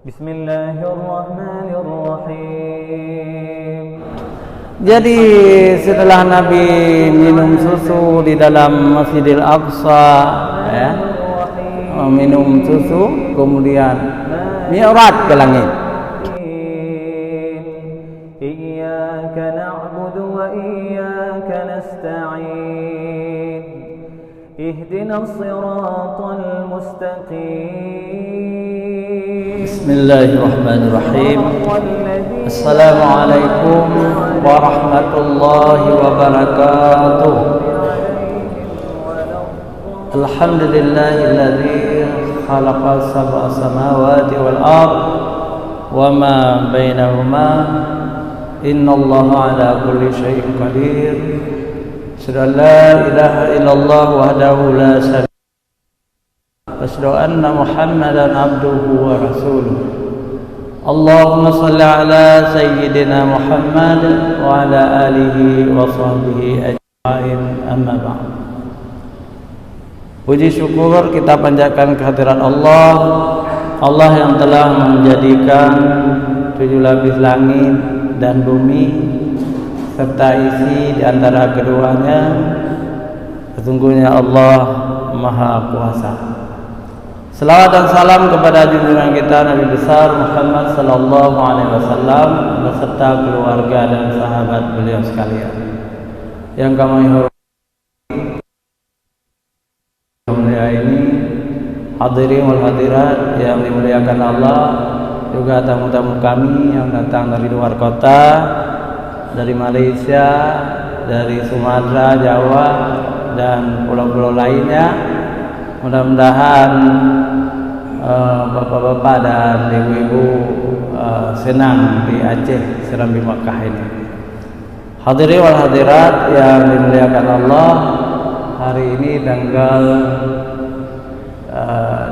Bismillahirrahmanirrahim. Jadi setelah Nabi minum susu di dalam Masjidil Aqsa, ya, minum susu, kemudian mi'raj ke langit. Iyyaka na'budu wa iyyaka nasta'in. Ihdinas siratal mustaqim. Bismillahirrahmanirrahim. Assalamualaikum warahmatullahi wabarakatuh. Alhamdulillahilladzi khalaqa sab'a samawati wal ard wa ma bainahuma. Innallaha ala kulli syai'in qadir. Asyhadu an la ilaha illallah wahdahu la syarika lahu. Asyhadu anna Muhammadan abduhu wa rasuluh. Allahumma salli ala sayyidina Muhammad wa ala alihi wa sahbihi ajma'in, amma ba'd. Puji syukur kita panjatkan kehadirat Allah, Allah yang telah menjadikan 7 lapis langit dan bumi serta isi di antara keduanya. Sesungguhnya Allah Maha Kuasa. Selawat dan salam kepada junjungan kita Nabi besar Muhammad sallallahu alaihi wasallam beserta keluarga dan sahabat beliau sekalian. Yang kami hormati ini, hadirin wal hadirat yang dimuliakan Allah, juga tamu-tamu kami yang datang dari luar kota, dari Malaysia, dari Sumatera, Jawa, dan pulau-pulau lainnya. Mudah-mudahan bapak-bapak dan ibu-ibu senang di Aceh, Serambi Makkah ini. Hadirin wal hadirat yang dimuliakan Allah, hari ini tanggal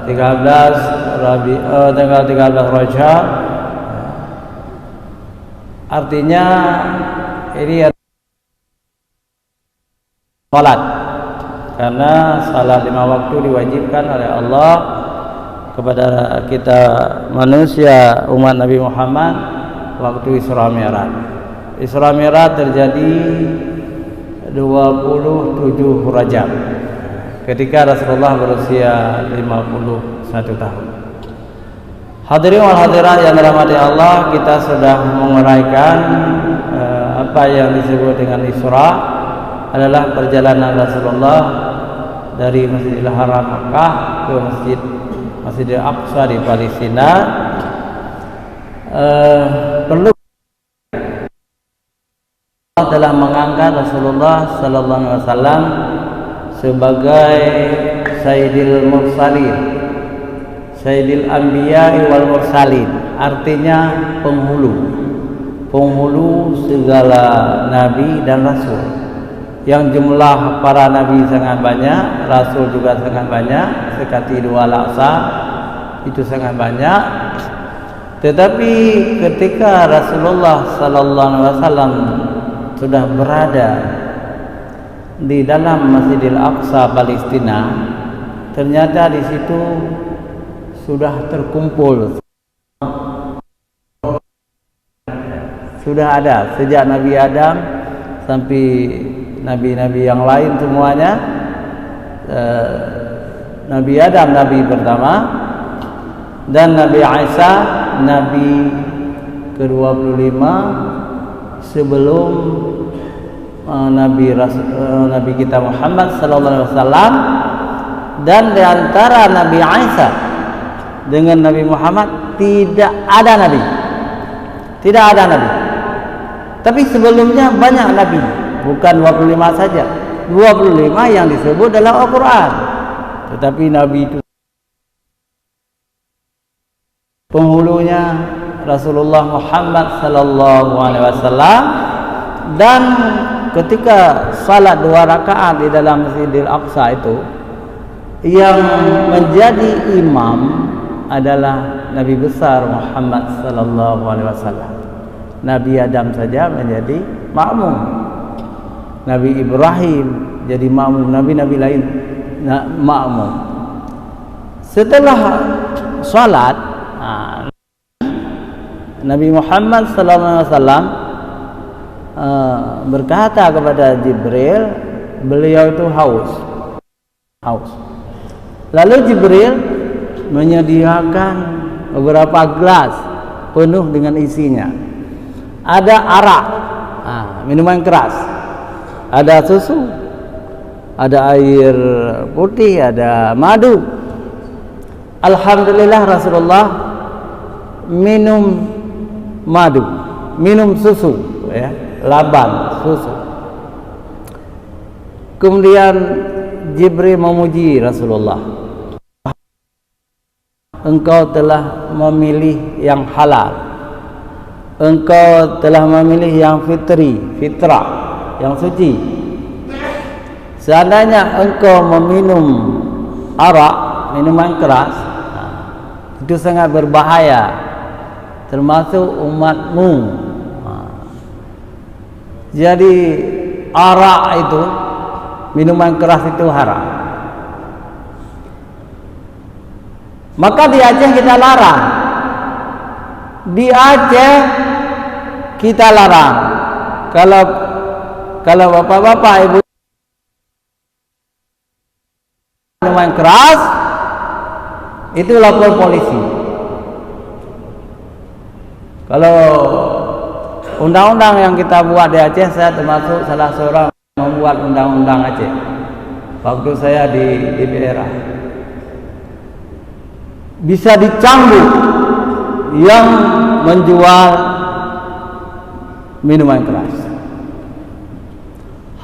13 Rajab, artinya ini salat, karena salat 5 waktu diwajibkan oleh Allah kepada kita manusia umat Nabi Muhammad waktu Isra Mi'raj. Isra Mi'raj terjadi 27 Rajab ketika Rasulullah berusia 51 tahun. Hadirin wal hadirat yang dirahmati Allah, kita sudah menguraikan apa yang disebut dengan Isra adalah perjalanan Rasulullah dari Masjidil Haram Makkah ke Masjidil Aqsa di Palestina. Perlu Allah telah mengangkat Rasulullah sallallahu alaihi wasallam sebagai Sayyidil Mursalin, Sayyidil Anbiya'i wal Mursalin, artinya penghulu segala nabi dan rasul. Yang jumlah para nabi sangat banyak, rasul juga sangat banyak, sekati 2 laksa itu sangat banyak. Tetapi ketika Rasulullah sallallahu alaihi wasallam sudah berada di dalam Masjidil Aqsa Palestina, ternyata di situ sudah terkumpul, sudah ada sejak Nabi Adam sampai nabi-nabi yang lain semuanya. Nabi Adam nabi pertama, dan Nabi Isa nabi ke-25 sebelum Nabi kita Muhammad sallallahu alaihi wasallam. Dan di antara Nabi Isa dengan Nabi Muhammad tidak ada nabi. Tapi sebelumnya banyak nabi, bukan 25 saja. 25 yang disebut dalam Al-Quran. Tetapi nabi itu penghulunya Rasulullah Muhammad sallallahu alaihi wasallam. Dan ketika salat 2 rakaat di dalam Masjidil Aqsa itu, yang menjadi imam adalah Nabi besar Muhammad sallallahu alaihi wasallam. Nabi Adam saja menjadi makmum, Nabi Ibrahim jadi makmum, nabi-nabi lain makmum. Setelah salat, Nabi Muhammad SAW berkata kepada Jibril, beliau itu haus. Lalu Jibril menyediakan beberapa gelas penuh dengan isinya. Ada arak, minuman keras, ada susu, ada air putih, ada madu. Alhamdulillah Rasulullah minum madu, minum susu, ya, laban susu. Kemudian Jibril memuji Rasulullah, engkau telah memilih yang halal, engkau telah memilih yang fitrah, yang suci. Seandainya engkau meminum arak, minuman keras, itu sangat berbahaya, termasuk umatmu. Jadi arak itu, minuman keras itu haram. Maka di Aceh kita larang. Di Aceh kita larang. Kalau bapak-bapak, ibu minuman keras, itu lapor polisi. Kalau undang-undang yang kita buat di Aceh, saya termasuk salah seorang membuat undang-undang Aceh waktu saya di DPRA. Bisa dicambuk yang menjual minuman keras.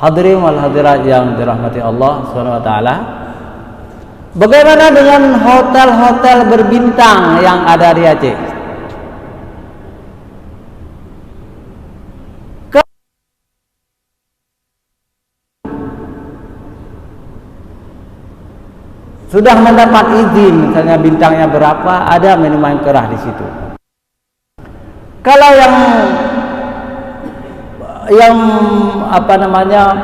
Hadirin wal hadirat yang dirahmati Allah Subhanahu wa taala, bagaimana dengan hotel-hotel berbintang yang ada di Aceh? Sudah mendapat izin, misalnya bintangnya berapa, ada minuman keras di situ. Kalau yang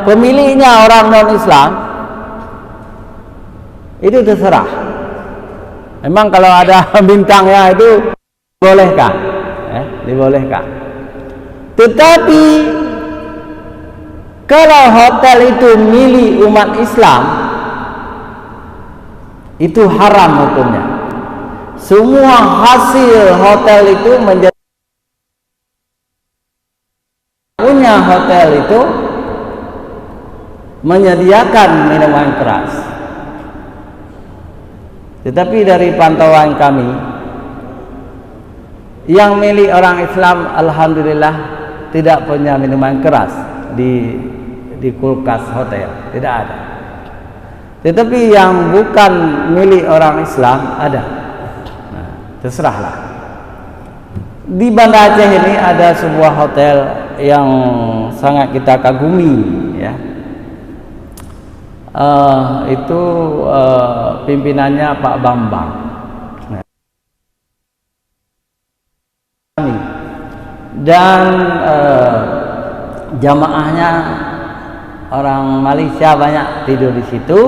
pemiliknya orang non Islam, itu terserah. Memang kalau ada bintangnya itu dibolehkan, dibolehkan. Tetapi kalau hotel itu milik umat Islam, itu haram hukumnya. Semua hasil hotel itu menjadi punya hotel itu menyediakan minuman keras. Tetapi dari pantauan kami, yang milik orang Islam alhamdulillah tidak punya minuman keras di kulkas hotel, tidak ada. Tetapi yang bukan milik orang Islam ada. Nah, terserahlah. Di Banda Aceh ini ada sebuah hotel yang sangat kita kagumi, ya. Itu pimpinannya Pak Bambang. Dan jamaahnya orang Malaysia banyak tidur di situ,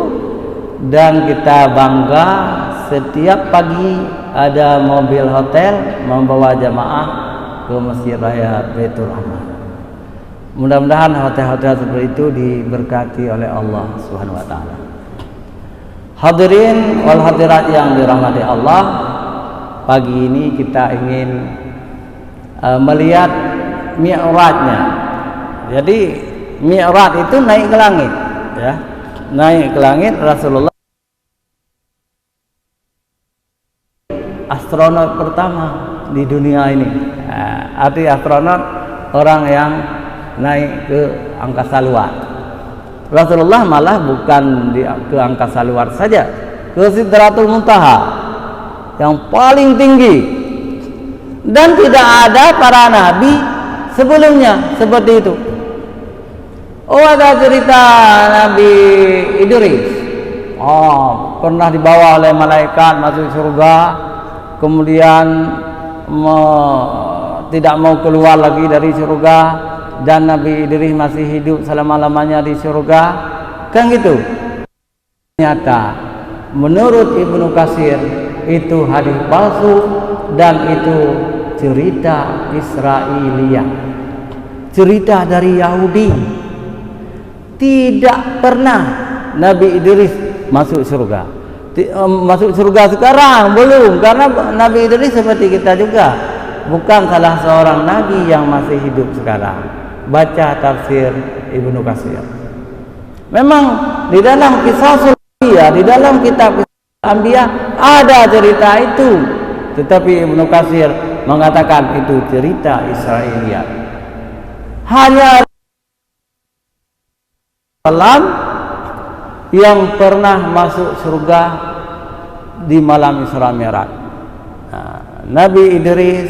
dan kita bangga setiap pagi ada mobil hotel membawa jamaah ke Masjid Raya Baitur Rahman. Mudah-mudahan hotel-hotel seperti itu diberkati oleh Allah Subhanahu wa taala. Hadirin wal hadirat yang dirahmati Allah, pagi ini kita ingin melihat mi'rajnya. Jadi mi'raj itu naik ke langit, ya. Naik ke langit Rasulullah, astronot pertama di dunia ini. Arti astronot orang yang naik ke angkasa luar. Rasulullah malah bukan ke angkasa luar saja, ke Sidratul Muntaha yang paling tinggi, dan tidak ada para nabi sebelumnya seperti itu. Oh, ada cerita Nabi Idris. Pernah dibawa oleh malaikat masuk surga, kemudian tidak mau keluar lagi dari surga, dan Nabi Idris masih hidup selama-lamanya di surga, kan gitu. Ternyata menurut Ibnu Katsir itu hadis palsu, dan itu cerita Israiliyah, cerita dari Yahudi. Tidak pernah Nabi Idris masuk surga. Masuk surga sekarang belum, karena Nabi Idris seperti kita juga, bukan salah seorang nabi yang masih hidup sekarang. Baca tafsir Ibnu Katsir. Memang di dalam Qisasul Anbiya, di dalam kitab Anbiya ada cerita itu, tetapi Ibnu Katsir mengatakan itu cerita Israiliyah. Hanya Islam yang pernah masuk surga di malam Isra Mi'raj. Nabi Idris,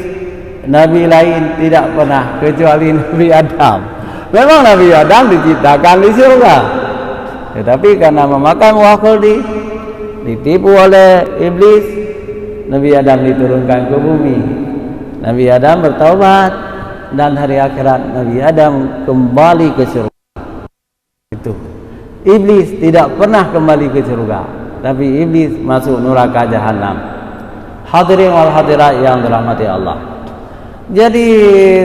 nabi lain tidak pernah, kecuali Nabi Adam. Memang Nabi Adam diciptakan di surga, tetapi karena memakan buah khuldi, ditipu oleh iblis, Nabi Adam diturunkan ke bumi. Nabi Adam bertaubat, dan hari akhirat Nabi Adam kembali ke surga. Itu iblis tidak pernah kembali ke surga, tapi iblis masuk neraka jahanam. Hadirin wal hadirat yang dirahmati Allah. Jadi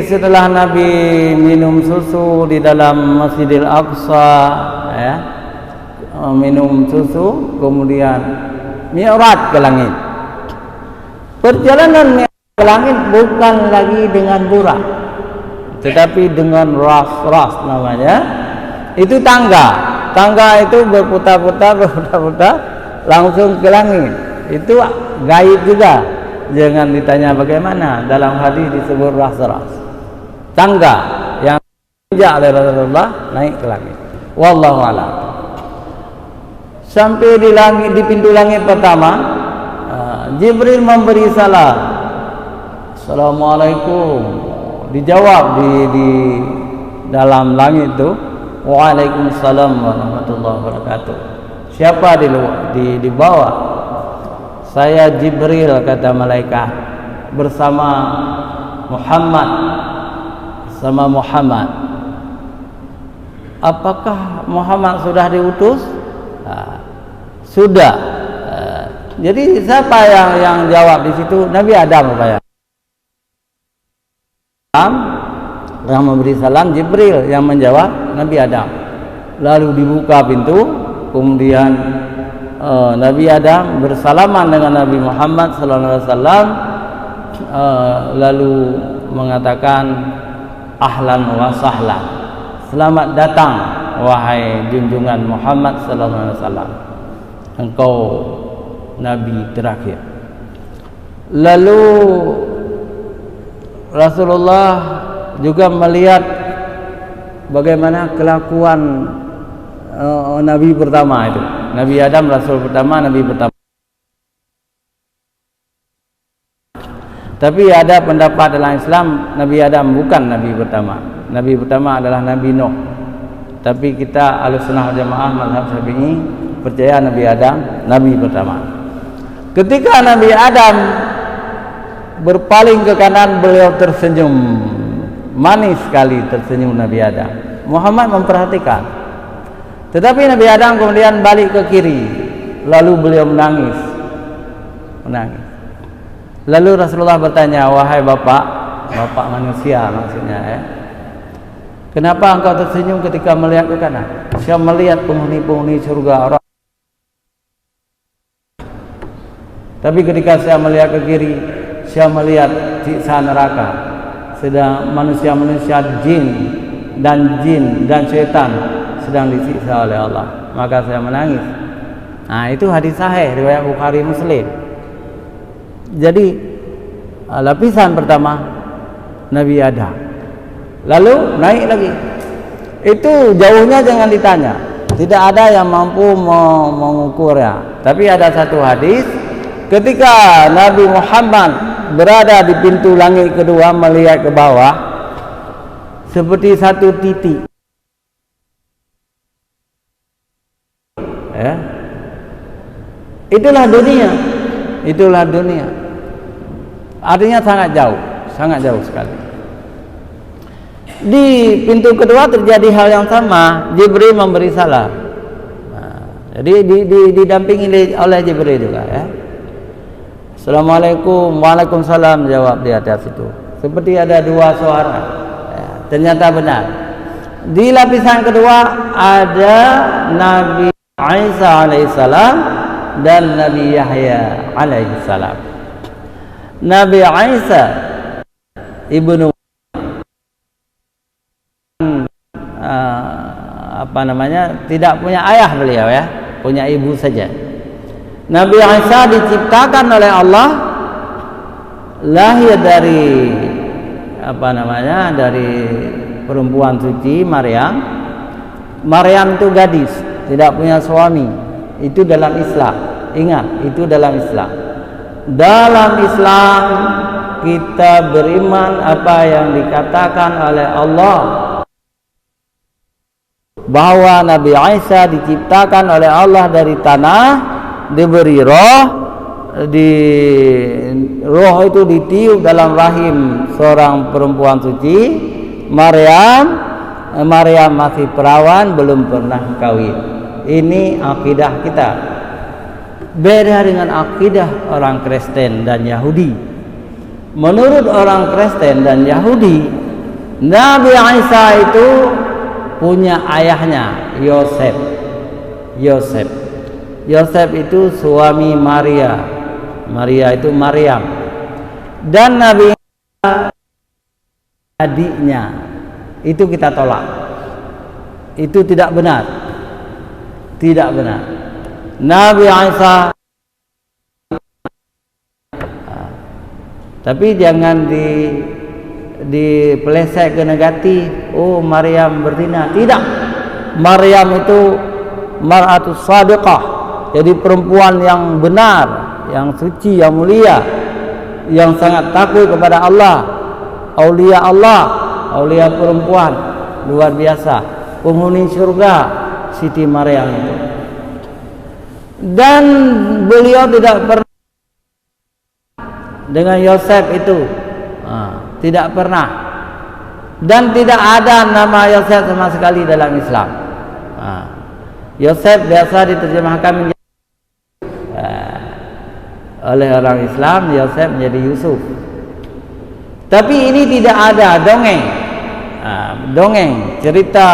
setelah Nabi minum susu di dalam Masjidil Aqsa, ya, minum susu, kemudian Mi'raj ke langit. Perjalanan Mi'raj ke langit bukan lagi dengan burak, tetapi dengan ras-ras namanya. Itu tangga. Tangga itu berputar-putar langsung ke langit. Itu gaib juga. Jangan ditanya bagaimana. Dalam hadis disebut ras-ras. Tangga yang diinjak oleh Rasulullah naik ke langit. Wallahu a'lam. Sampai di langit, di pintu langit pertama, Jibril memberi salam. Assalamualaikum. Dijawab di dalam langit itu, Waalaikumsalam warahmatullahi wabarakatuh. Siapa di bawah? Saya Jibril, kata malaikat, bersama Muhammad. Apakah Muhammad sudah diutus? Sudah. Jadi siapa yang jawab di situ? Nabi Adam, Pak ya. Yang memberi salam Jibril, yang menjawab Nabi Adam. Lalu dibuka pintu, kemudian Nabi Adam bersalaman dengan Nabi Muhammad SAW, lalu mengatakan ahlan wa sahlan, selamat datang wahai junjungan Muhammad SAW, engkau Nabi terakhir. Lalu Rasulullah juga melihat bagaimana kelakuan Nabi pertama itu. Nabi Adam, Rasul pertama, Nabi pertama. Tapi ada pendapat dalam Islam, Nabi Adam bukan Nabi pertama. Nabi pertama adalah Nabi Nuh. Tapi kita Ahlussunnah wal Jamaah mazhab Syafi'i percaya Nabi Adam Nabi pertama. Ketika Nabi Adam berpaling ke kanan, beliau tersenyum. Manis sekali tersenyum Nabi Adam. Muhammad memperhatikan. Tetapi Nabi Adam kemudian balik ke kiri. Lalu beliau menangis. Lalu Rasulullah bertanya, wahai bapak manusia maksudnya, ya, kenapa engkau tersenyum ketika melihat ke kanan? Saya melihat penghuni-penghuni surga orang. Tapi ketika saya melihat ke kiri, saya melihat siksa neraka. Sedang manusia-manusia jin dan syaitan sedang disiksa oleh Allah. Maka saya menangis. Nah, itu hadis sahih riwayat Bukhari Muslim. Jadi lapisan pertama Nabi Adam. Lalu naik lagi. Itu jauhnya jangan ditanya. Tidak ada yang mampu mengukurnya. Tapi ada satu hadis ketika Nabi Muhammad berada di pintu langit kedua melihat ke bawah seperti satu titik. Ya. Itulah dunia. Artinya sangat jauh sekali. Di pintu kedua terjadi hal yang sama. Jibril memberi salam. Nah, jadi didampingi oleh Jibril juga, ya. Assalamualaikum, waalaikumsalam, jawab di atas itu. Seperti ada dua suara. Ya, ternyata benar. Di lapisan kedua ada Nabi Isa alaihissalam dan Nabi Yahya alaihissalam. Nabi Isa ibnu tidak punya ayah beliau ya, punya ibu saja. Nabi Isa diciptakan oleh Allah, lahir dari dari perempuan suci Maryam. Maryam itu gadis, tidak punya suami. Itu dalam Islam. Ingat, itu dalam Islam. Dalam Islam kita beriman apa yang dikatakan oleh Allah, bahwa Nabi Isa diciptakan oleh Allah dari tanah, diberi roh, roh itu ditiup dalam rahim seorang perempuan suci Maryam masih perawan, belum pernah kawin. Ini akidah kita. Beda dengan akidah orang Kristen dan Yahudi. Menurut orang Kristen dan Yahudi, Nabi Isa itu punya ayahnya, Yosef. Yosef itu suami Maria. Maria itu Maryam. Dan Nabi Isa adiknya. Itu kita tolak. Itu tidak benar. Tidak benar. Nabi Isa, tapi jangan dipeleset ke negatif. Oh, Maryam berzina. Tidak. Maryam itu mar'atus shadiqah. Jadi perempuan yang benar, yang suci, yang mulia, yang sangat takut kepada Allah. Aulia perempuan luar biasa, penghuni surga Siti Maryam itu. Dan beliau tidak pernah dengan Yosef itu, tidak pernah. Dan tidak ada nama Yosef sama sekali dalam Islam. Yosef biasa diterjemahkan menjadi, oleh orang Islam, Yosef menjadi Yusuf. Tapi ini tidak ada dongeng, cerita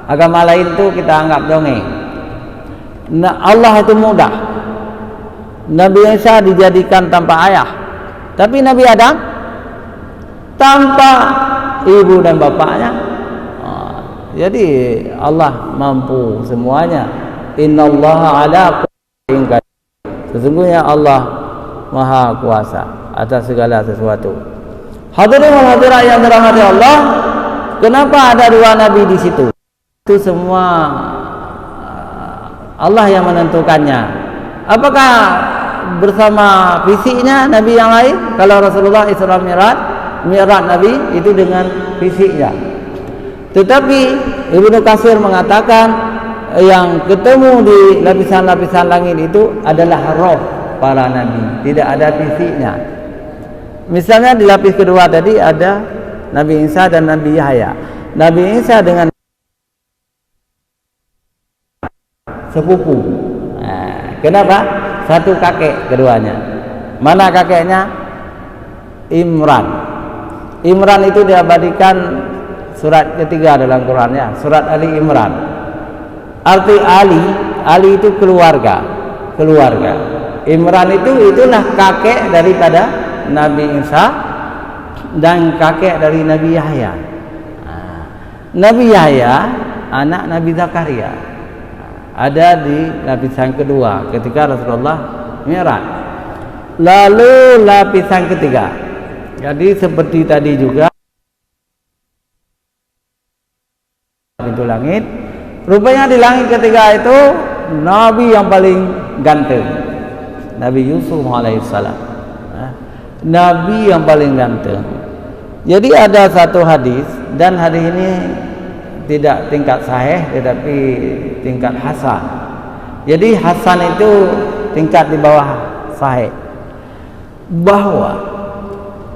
agama lain itu kita anggap dongeng. Nah, Allah itu mudah. Nabi Isa dijadikan tanpa ayah, tapi Nabi Adam tanpa ibu dan bapaknya. Jadi Allah mampu semuanya. Innallaha ala kulli syai'in. Sesungguhnya Allah Maha Kuasa atas segala sesuatu. Hadirin wal hadirat yang dirahmati Allah, kenapa ada dua nabi di situ? Itu semua Allah yang menentukannya. Apakah bersama fisiknya nabi yang lain? Kalau Rasulullah Isra Mi'raj nabi itu dengan fisiknya. Tetapi Ibnu Katsir mengatakan yang ketemu di lapisan-lapisan langit itu adalah roh para nabi, tidak ada fisiknya. Misalnya di lapis kedua tadi ada Nabi Isa dan Nabi Yahya. Nabi Isa dengan sepupu. Kenapa? Satu kakek keduanya. Mana kakeknya? Imran. Imran itu diabadikan surat ketiga dalam Qurannya, surat Ali Imran. Arti Ali itu keluarga. Imran itulah kakek daripada Nabi Isa dan kakek dari Nabi Yahya. Nabi Yahya anak Nabi Zakaria, ada di lapisan kedua ketika Rasulullah Mi'raj. Lalu lapisan ketiga, jadi seperti tadi juga pintu langit. Rupanya di langit ketiga itu Nabi yang paling ganteng, Nabi Yusuf alaihissalam. Nabi yang paling ganteng. Jadi ada satu hadis, dan hadis ini tidak tingkat sahih tetapi tingkat hasan. Jadi hasan itu tingkat di bawah sahih, bahwa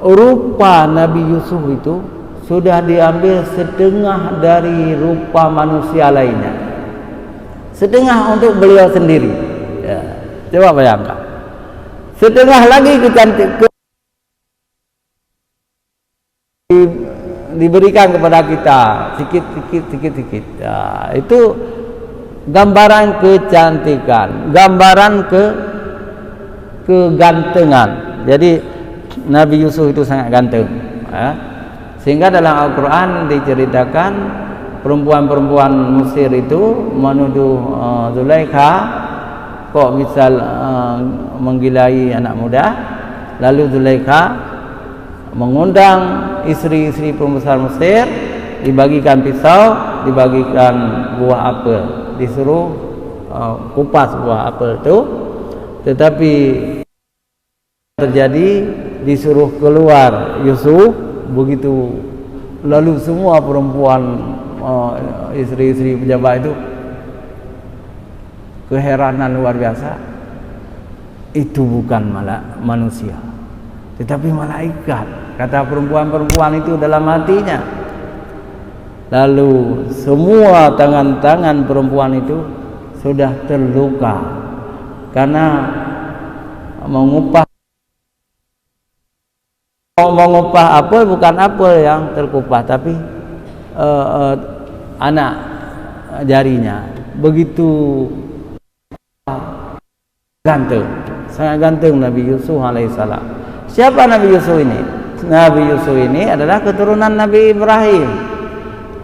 rupa Nabi Yusuf itu sudah diambil setengah dari rupa manusia lainnya, setengah untuk beliau sendiri. Coba bayangkan, setengah lagi diberikan kepada kita sedikit. Ya, itu gambaran kecantikan, gambaran kegantengan. Jadi Nabi Yusuf itu sangat ganteng, ya. Sehingga dalam Al-Quran diceritakan perempuan-perempuan Mesir itu menuduh Zulaikha kok bisa menggilai anak muda. Lalu Zulaikha mengundang istri-istri pembesar Mesir, dibagikan pisau, dibagikan buah apel, disuruh kupas buah apel itu. Tetapi terjadi disuruh keluar Yusuf, begitu lalu semua perempuan istri-istri pejabat itu keheranan luar biasa. Itu bukan manusia, tetapi malaikat, kata perempuan-perempuan itu dalam hatinya. Lalu semua tangan-tangan perempuan itu sudah terluka karena mengupah apel, bukan apel yang terkupas, tapi anak jarinya. Begitu ganteng, sangat ganteng Nabi Yusuf alaihissalam. Siapa Nabi Yusuf ini? Nabi Yusuf ini adalah keturunan Nabi Ibrahim.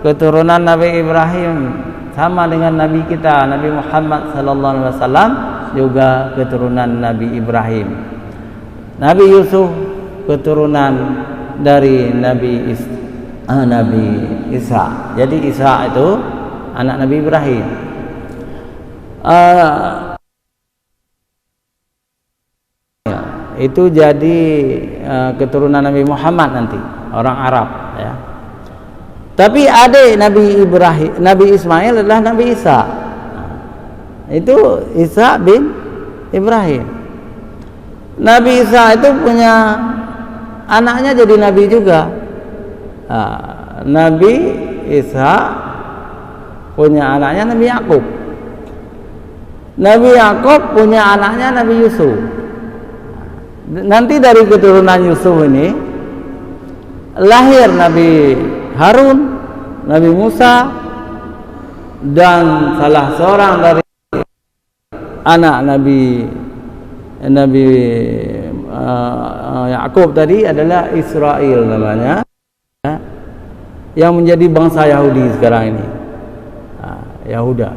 Keturunan Nabi Ibrahim sama dengan Nabi kita, Nabi Muhammad sallallahu alaihi wasallam juga keturunan Nabi Ibrahim. Nabi Yusuf keturunan dari Nabi Isa. Jadi Isa itu anak Nabi Ibrahim. Itu jadi keturunan Nabi Muhammad nanti, orang Arab, ya. Tapi adik Nabi Ismail adalah Nabi Isa. Itu Isa bin Ibrahim. Nabi Isa itu punya anaknya jadi nabi juga. Nabi Isa punya anaknya Nabi Yakub. Nabi Yakub punya anaknya Nabi Yusuf. Nanti dari keturunan Yusuf ini lahir Nabi Harun, Nabi Musa, dan salah seorang dari anak Nabi Yakub tadi adalah Israel namanya, yang menjadi bangsa Yahudi sekarang ini, Yahuda.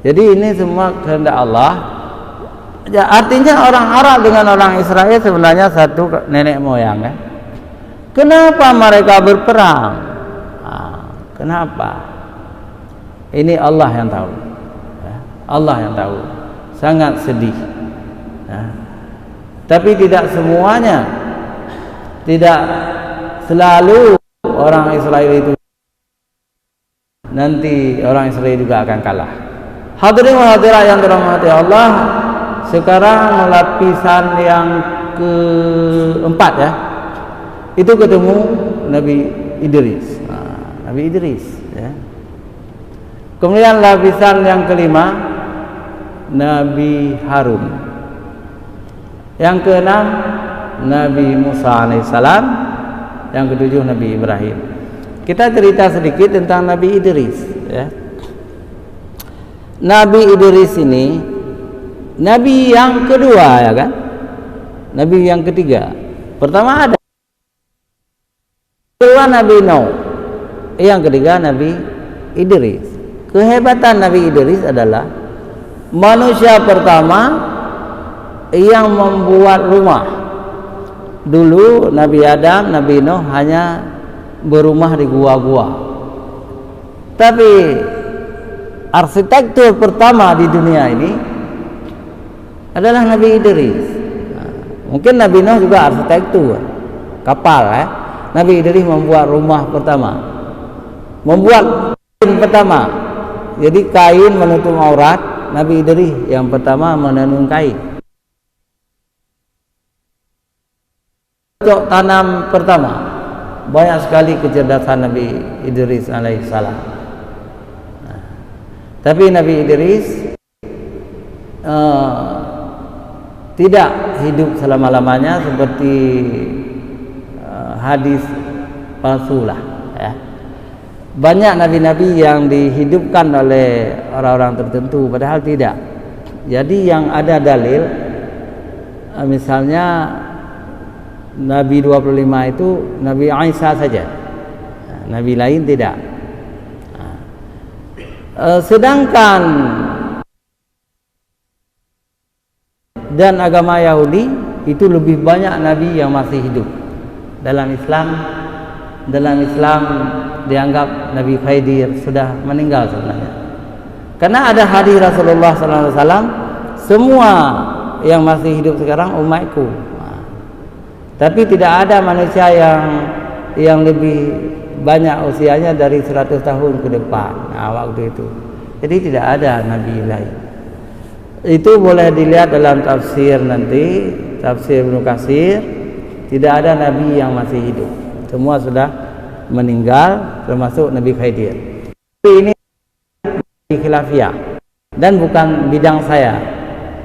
Jadi ini semua kehendak Allah. Ya, artinya orang Arab dengan orang Israel sebenarnya satu nenek moyang, ya. Kenapa mereka berperang? Kenapa? Ini Allah yang tahu, ya. Allah yang tahu. Sangat sedih, ya. Tapi tidak semuanya, tidak selalu orang Israel itu nanti orang Israel juga akan kalah. Hadirin wa hadirat yang dirahmati Allah, sekarang lapisan yang keempat, ya, itu ketemu Nabi Idris. Nabi Idris, ya. Kemudian lapisan yang kelima Nabi Harun. Yang keenam Nabi Musa alaihissalam. Yang ketujuh Nabi Ibrahim. Kita cerita sedikit tentang Nabi Idris, ya. Nabi Idris ini Nabi yang kedua, ya kan? Nabi yang ketiga. Pertama ada kedua Nabi Nuh, yang ketiga Nabi Idris. Kehebatan Nabi Idris adalah manusia pertama yang membuat rumah. Dulu Nabi Adam, Nabi Nuh hanya berumah di gua-gua. Tapi arsitektur pertama di dunia ini adalah Nabi Idris. Mungkin Nabi Nuh juga arsitektur kapal, ya. Nabi Idris membuat rumah pertama, membuat kain pertama. Jadi kain menutup aurat, Nabi Idris yang pertama menenun kain. Cocok tanam pertama, banyak sekali kecerdasan Nabi Idris alaihissalam. Tapi Nabi Idris tidak hidup selama-lamanya seperti hadis palsu lah ya. Banyak nabi-nabi yang dihidupkan oleh orang-orang tertentu padahal tidak. Jadi yang ada dalil misalnya Nabi 25 itu Nabi Isa saja, nabi lain tidak. Sedangkan dan agama Yahudi itu lebih banyak nabi yang masih hidup. Dalam Islam dianggap Nabi Khidir sudah meninggal sebenarnya. Karena ada hadis Rasulullah SAW, semua yang masih hidup sekarang umatku. Tapi tidak ada manusia yang lebih banyak usianya dari 100 tahun ke depan. Waktu itu. Jadi tidak ada nabi lain. Itu boleh dilihat dalam tafsir nanti, tafsir Ibnu Katsir. Tidak ada nabi yang masih hidup. Semua sudah meninggal, termasuk Nabi Khidir. Ini khilafiyah dan bukan bidang saya.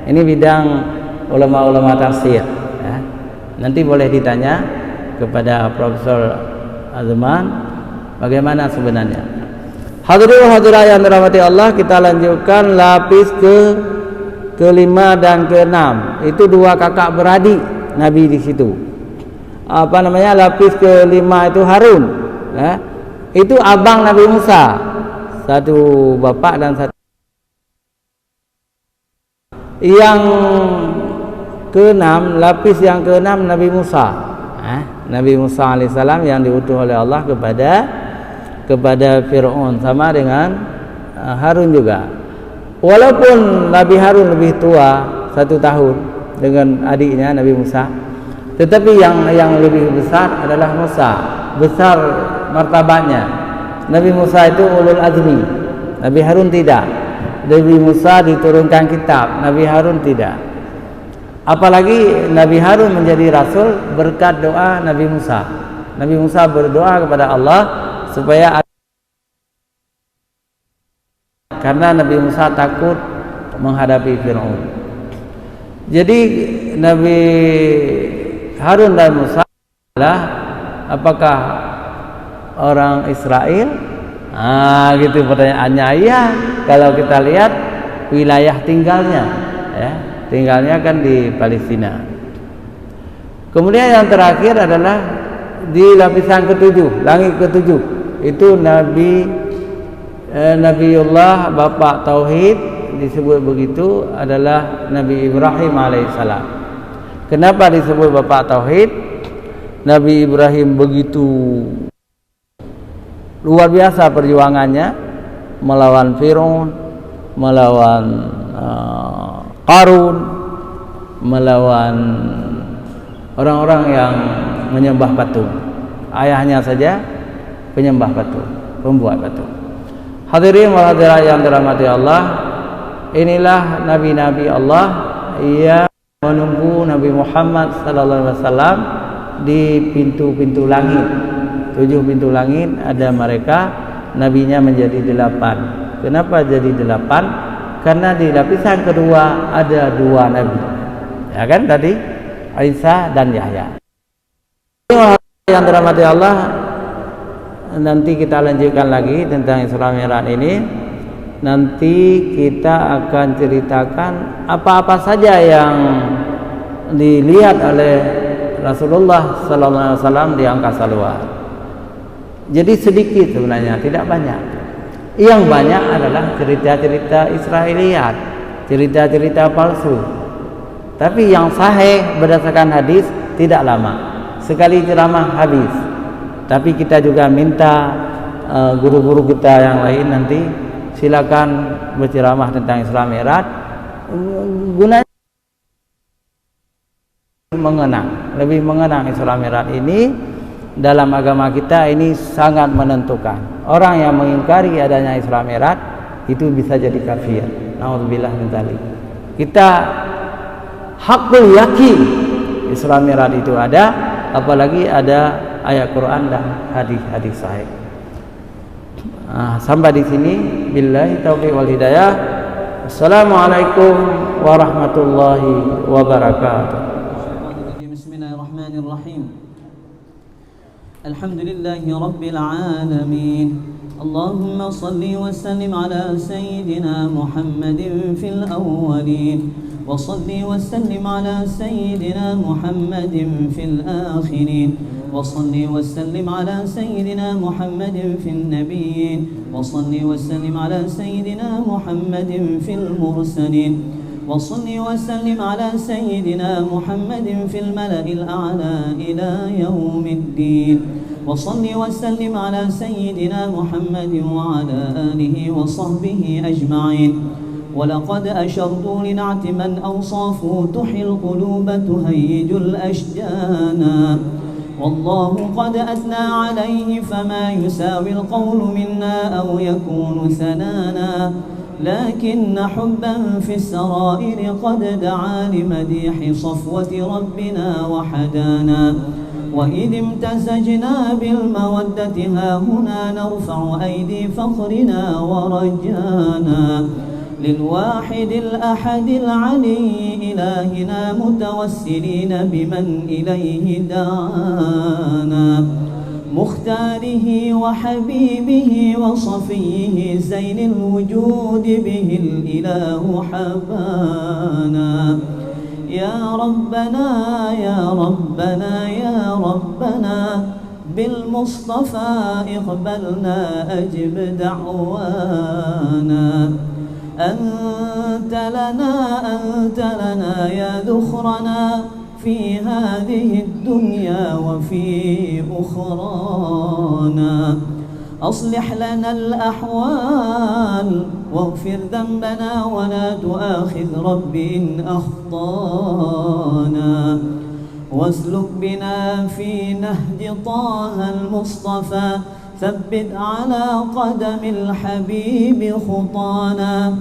Ini bidang ulama-ulama tafsir ya. Nanti boleh ditanya kepada Profesor Azman bagaimana sebenarnya. Hadirin hadirat yang dirahmati Allah, kita lanjutkan lapis kelima dan keenam. Itu dua kakak beradik Nabi di situ. Lapis kelima itu Harun ya. Itu abang Nabi Musa, satu bapak dan satu. Yang keenam, lapis yang keenam Nabi Musa Nabi Musa alaihissalam yang diutus oleh Allah kepada Fir'aun, sama dengan Harun juga. Walaupun Nabi Harun lebih tua 1 tahun dengan adiknya Nabi Musa, tetapi yang lebih besar adalah Musa, besar martabatnya. Nabi Musa itu ulul azmi, Nabi Harun tidak. Nabi Musa diturunkan kitab, Nabi Harun tidak. Apalagi Nabi Harun menjadi rasul berkat doa Nabi Musa. Nabi Musa berdoa kepada Allah supaya, karena Nabi Musa takut menghadapi Fir'aun. Jadi Nabi Harun dan Musa adalah apakah orang Israel? Gitu pertanyaannya. Iya, kalau kita lihat wilayah tinggalnya ya, tinggalnya kan di Palestina. Kemudian yang terakhir adalah di lapisan ketujuh, langit ketujuh. Itu Nabiullah Bapak Tauhid, disebut begitu, adalah Nabi Ibrahim alaihissalam. Kenapa disebut Bapak Tauhid? Nabi Ibrahim begitu luar biasa perjuangannya melawan Fir'aun, melawan Qarun, melawan orang-orang yang menyembah patung. Ayahnya saja penyembah patung, pembuat patung. Hadirin wal hadirat yang dirahmati Allah, inilah nabi-nabi Allah yang menunggu Nabi Muhammad sallallahu alaihi wasallam di pintu-pintu langit. 7 pintu langit ada mereka, nabinya menjadi 8. Kenapa jadi 8? Karena di lapisan kedua ada 2 nabi. Ya kan tadi Isa dan Yahya. Yang dirahmati Allah, nanti kita lanjutkan lagi tentang Isra Mi'raj ini. Nanti kita akan ceritakan apa-apa saja yang dilihat oleh Rasulullah sallallahu alaihi wasallam di angkasa luar. Jadi sedikit sebenarnya, tidak banyak. Yang banyak adalah cerita-cerita Israiliyat, cerita-cerita palsu. Tapi yang sahih berdasarkan hadis tidak lama. Sekali ceramah habis. Tapi kita juga minta guru-guru kita yang lain nanti silakan berceramah tentang Isra Mi'raj. Gunanya lebih mengenang Isra Mi'raj ini dalam agama kita ini sangat menentukan. Orang yang mengingkari adanya Isra Mi'raj itu bisa jadi kafir. Nauzubillah min dzalik. Kita hakul yakin Isra Mi'raj itu ada, apalagi ada ayat Quran dan hadis-hadis sahih. Sampai di sini, billahi taufiq wal hidayah. Assalamualaikum warahmatullahi wabarakatuh. Bismillahirrahmanirrahim. Alhamdulillahi rabbil alamin. Allahumma salli wa sallim ala sayyidina Muhammadin fil awwalin wa salli wa sallim ala sayyidina Muhammadin fil akhirin wa salli wa sallim ala sayyidina Muhammadin fil nabiyyin wa salli wa sallim ala sayyidina Muhammadin fil mursalin وصل وسلم على سيدنا محمد في الملأ الأعلى إلى يوم الدين وصل وسلم على سيدنا محمد وعلى آله وصحبه أجمعين ولقد أشرت لنعت من أوصافه تحيي القلوب تهيج الأشجان والله قد أثنى عليه فما يساوي القول منا أو يكون ثنانا لكن حبا في السرائر قد دعا لمديح صفوة ربنا وحدانا وإذ امتزجنا بالمودة هاهنا نرفع أيدي فخرنا ورجانا للواحد الأحد العلي إلهنا متوسلين بمن إليه دعانا مختاره وحبيبه وصفيه زين الوجود به الإله حبانا يا ربنا يا ربنا يا ربنا بالمصطفى اقبلنا أجب دعوانا أنت لنا يا ذخرنا في هذه الدنيا وفي أخرانا أصلح لنا الأحوال واغفر ذنبنا ولا تؤاخذ رب إن أخطانا واسلك بنا في نهج طه المصطفى ثبت على قدم الحبيب خطانا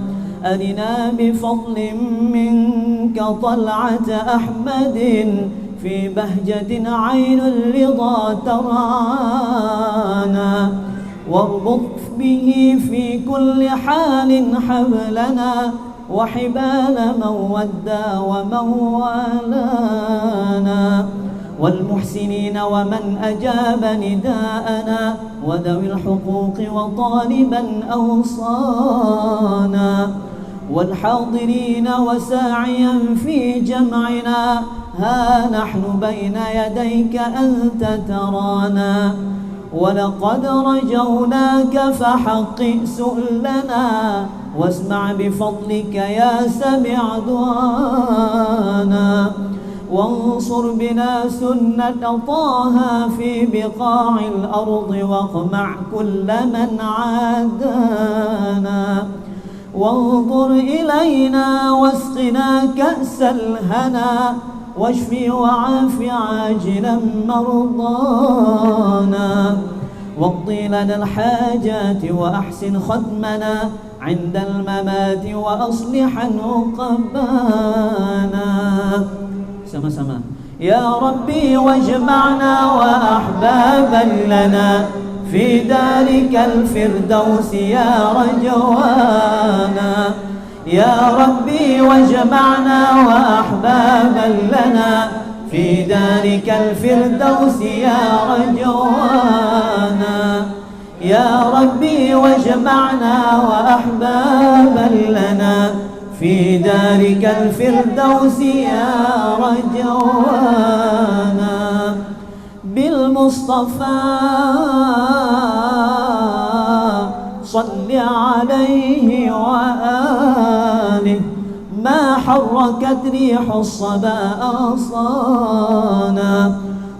أرنا بفضل منك طلعة أحمد في بهجة عين الرضا ترعانا واربط به في كل حال حبلنا وحبال من ودى ومن والانا والمحسنين ومن أجاب نداءنا وذوي الحقوق وطالبا أوصانا والحاضرين وساعيا في جمعنا ها نحن بين يديك أنت ترانا ولقد رجوناك فحقق سؤلنا واسمع بفضلك يا سميع دعانا وانصر بنا سنة طه في بقاع الأرض واقمع كل من عادانا وانظر إلينا واسقنا كأس الهنا واشف وعاف عاجلا مرضانا واقضي لنا الحاجات وأحسن ختمنا عند الممات وأصلحا عقبانا sama-sama يا ربي واجمعنا وأحبابا لنا في دارك الفردوس يا رجوانا يا ربي واجمعنا وأحبابا لنا في دارك الفردوس يا رجوانا يا ربي واجمعنا وأحبابا لنا في دارك الفردوس يا رجوانا بالمصطفى صل عليه وآله ما حركت ريح الصبا أغصانا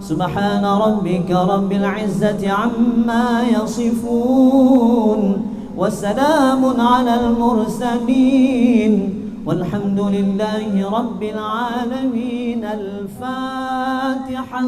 سبحان ربك رب العزة عما يصفون وسلام على المرسلين والحمد لله رب العالمين. الفاتحة.